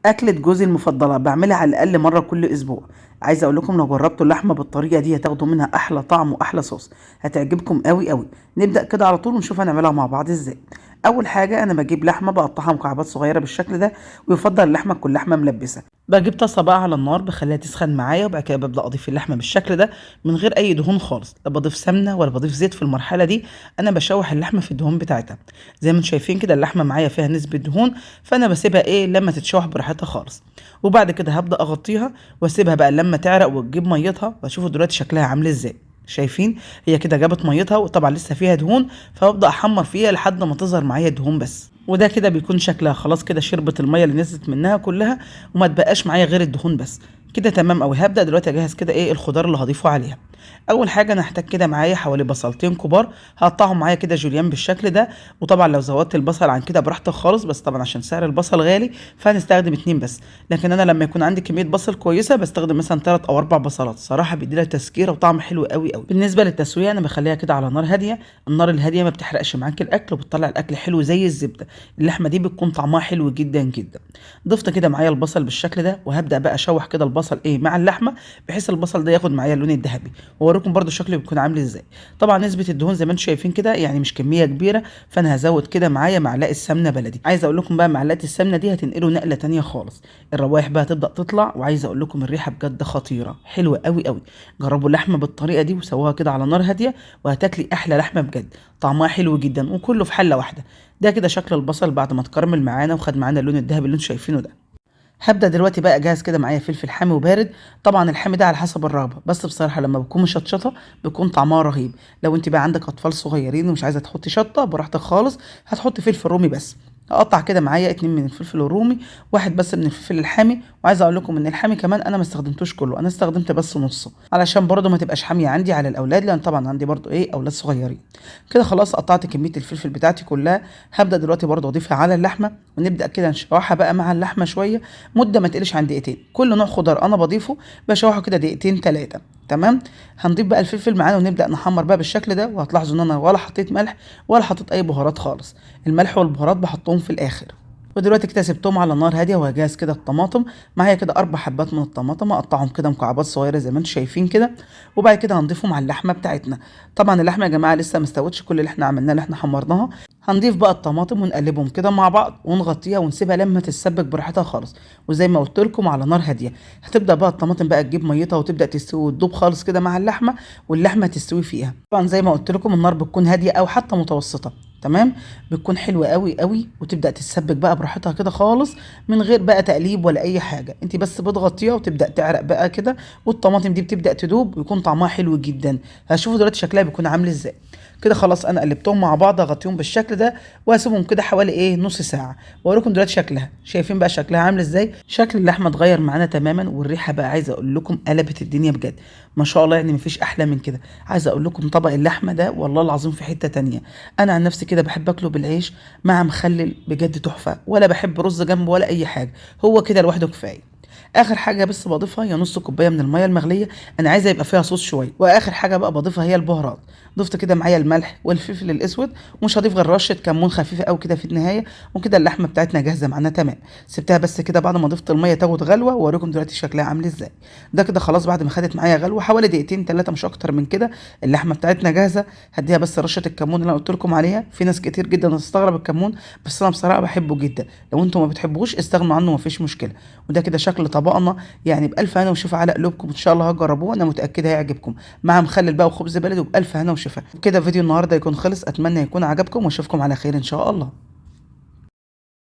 أكلة جوزي المفضلة بعملها على الأقل مرة كل أسبوع. عايزة أقول لكم لو جربتوا اللحمة بالطريقة دي هتاخدوا منها أحلى طعم وأحلى صوص، هتعجبكم قوي قوي. نبدأ كده على طول ونشوف هنعملها مع بعض إزاي. أول حاجة أنا بجيب لحمة بقطعها مكعبات صغيرة بالشكل ده، ويفضل اللحمة تكون لحمة ملبسة. بجيب طاسة بقى على النار بخليها تسخن معايا، وبعد كده ببدأ أضيف اللحمة بالشكل ده من غير أي دهون خالص، لا بضيف سمنة ولا بضيف زيت في المرحلة دي. أنا بشوح اللحمة في الدهون بتاعتها. زي ما انتم شايفين كده اللحمة معايا فيها نسبة دهون، فأنا بسيبها لما تتشوح براحتها خالص. وبعد كده هبدأ أغطيها واسيبها بقى لما تعرق وتجيب ميتها، واشوفوا دلوقتي شكلها عامل ازاي. شايفين هي كده جابت ميتها، وطبعا لسه فيها دهون، فببدأ احمر فيها لحد ما تظهر معايا دهون بس. وده كده بيكون شكلها خلاص، كده شربت الميه اللي نزلت منها كلها، وما تبقاش معايا غير الدهون بس. كده تمام قوي. هبدأ دلوقتي اجهز كده الخضار اللي هضيفه عليها. اول حاجه انا هحتاج كده معايا حوالي بصلتين كبار، هقطعهم معايا كده جوليان بالشكل ده. وطبعا لو زودت البصل عن كده براحتك خالص، بس طبعا عشان سعر البصل غالي فهنستخدم اتنين بس. لكن انا لما يكون عندي كميه بصل كويسه بستخدم مثلا 3 او 4 بصلات، صراحه بيدي لها تسكيره وطعم حلو قوي قوي. بالنسبه للتسويه انا بخليها كده على نار هاديه. النار الهاديه ما بتحرقش معاك الاكل، وبتطلع الاكل حلو زي الزبده. اللحمه دي بتكون طعمها حلو جدا جدا. ضفت كده معايا البصل بالشكل ده، وهبدا بقى اشوح كده البصل مع اللحمه، بحيث البصل ده ياخد معايا اللون الذهبي. واوريكم برده شكله بيكون عامل ازاي. طبعا نسبه الدهون زي ما انتم شايفين كده مش كميه كبيره، فانا هزود كده معايا معلقه سمنه بلدي. عايز اقول لكم بقى معلقه السمنه دي هتنقله نقله تانية خالص. الروايح بقى تبدا تطلع، وعايز اقول لكم الريحه بجد خطيره حلوه قوي قوي. جربوا اللحمه بالطريقه دي وسووها كده على نار هاديه، وهتاكلي احلى لحمه بجد. طعمها حلو جدا وكله في حله واحده. ده كده شكل البصل بعد ما اتكرمل معانا وخد معانا اللون الذهبي اللي انتم شايفينه ده. هبدا دلوقتي بقى اجهز كده معايا فلفل حامي وبارد. طبعا الحامي ده على حسب الرغبه، بس بصراحه لما بتكون مشطشطه بيكون طعمها رهيب. لو انت بقى عندك اطفال صغيرين ومش عايزه تحطي شطه براحتك خالص، هتحطي فلفل رومي بس. هقطع كده معايا 2 من الفلفل الرومي، واحد بس من الفلفل الحامي. وعايزه اقول لكم ان الحامي كمان انا ما استخدمتوش كله، انا استخدمت بس نصه علشان برضه ما تبقاش حاميه عندي على الاولاد، لان طبعا عندي برضه اولاد صغيرين. كده خلاص قطعت كميه الفلفل بتاعتي كلها. هبدا دلوقتي برضه اضيفها على اللحمه، ونبدا كده نشوحها بقى مع اللحمه شويه، مده ما تقلش عن دقيقتين. كل نوع خضار انا بضيفه بشوحه كده دقيقتين 3. تمام. هنضيف بقى الفلفل معانا ونبدا نحمر بقى بالشكل ده. وهتلاحظوا ان انا ولا حطيت ملح ولا حطيت اي بهارات خالص. الملح والبهارات بحطهم في الاخر. ودلوقتي كده سبتهم على نار هاديه، وهجهز كده الطماطم. معايا كده 4 حبات من الطماطم، اقطعهم كده مكعبات صغيره زي ما انتم شايفين كده. وبعد كده هنضيفهم على اللحمه بتاعتنا. طبعا اللحمه يا جماعه لسه ما استوتش، كل اللي احنا عملناه اللي احنا حمرناها. هنضيف بقى الطماطم ونقلبهم كده مع بعض ونغطيها ونسيبها لما تتسبك براحتها خالص. وزي ما قلت لكم على نار هاديه. هتبدا بقى الطماطم بقى تجيب ميتها وتبدا تستوي وتدوب خالص كده مع اللحمه، واللحمه تستوي فيها. طبعا زي ما قلت لكم النار بتكون هاديه او حتى متوسطه. تمام. بتكون حلوه قوي قوي، وتبدا تتسبك بقى براحتها كده خالص، من غير بقى تقليب ولا اي حاجه. انت بس بتغطيها وتبدا تعرق بقى كده، والطماطم دي بتبدا تدوب ويكون طعمها حلو جدا. هشوفوا دلوقتي شكلها بيكون عامل ازاي. كده خلاص انا قلبتهم مع بعض، اغطيهم بالشكل ده واسيبهم كده حوالي نص ساعه. واوريكم دلوقتي شكلها. شايفين بقى شكلها عامل ازاي. شكل اللحمه اتغير معانا تماما، والريحه بقى عايزه اقول لكم قلبت الدنيا بجد. ما شاء الله، مفيش احلى من كده. عايزه اقول لكم طبق اللحمه ده والله العظيم في حته تانية. انا عن نفسي كده بحب اكله بالعيش مع مخلل بجد تحفه، ولا بحب رز جنبه ولا اي حاجه. هو كده لوحده كفايه. اخر حاجه بس بضيفها هي نص كوبايه من الميه المغليه. انا عايزه يبقى فيها صوص شويه. واخر حاجه بقى بضيفها هي البهارات. ضفت كده معايا الملح والفلفل الاسود، ومش هضيف غير رشه كمون خفيفه قوي كده في النهايه. وكده اللحمه بتاعتنا جاهزه معانا تمام. سبتها بس كده بعد ما ضفت الميه تاخد غلوه، واوريكم دلوقتي شكلها عامل ازاي. ده كده خلاص بعد ما خدت معايا غلوه حوالي دقيقتين 3 مش اكتر من كده. اللحمه بتاعتنا جاهزه. هديها بس رشه الكمون اللي انا قلت لكم عليها. في ناس كتير جدا هتستغرب الكمون، بس انا بصراحه بحبه جدا. لو انتم ما بتحبوش استغنوا عنه مفيش مشكله. وده كده شكل طبقنا. بألف هنا وشفا على قلوبكم. ان شاء الله هتجربوه، انا متأكدة هيعجبكم. مع مخلل بقى وخبز بلدي، وبألف هنا وشفا. كده فيديو النهارده يكون خلص. اتمنى يكون عجبكم، واشوفكم على خير ان شاء الله.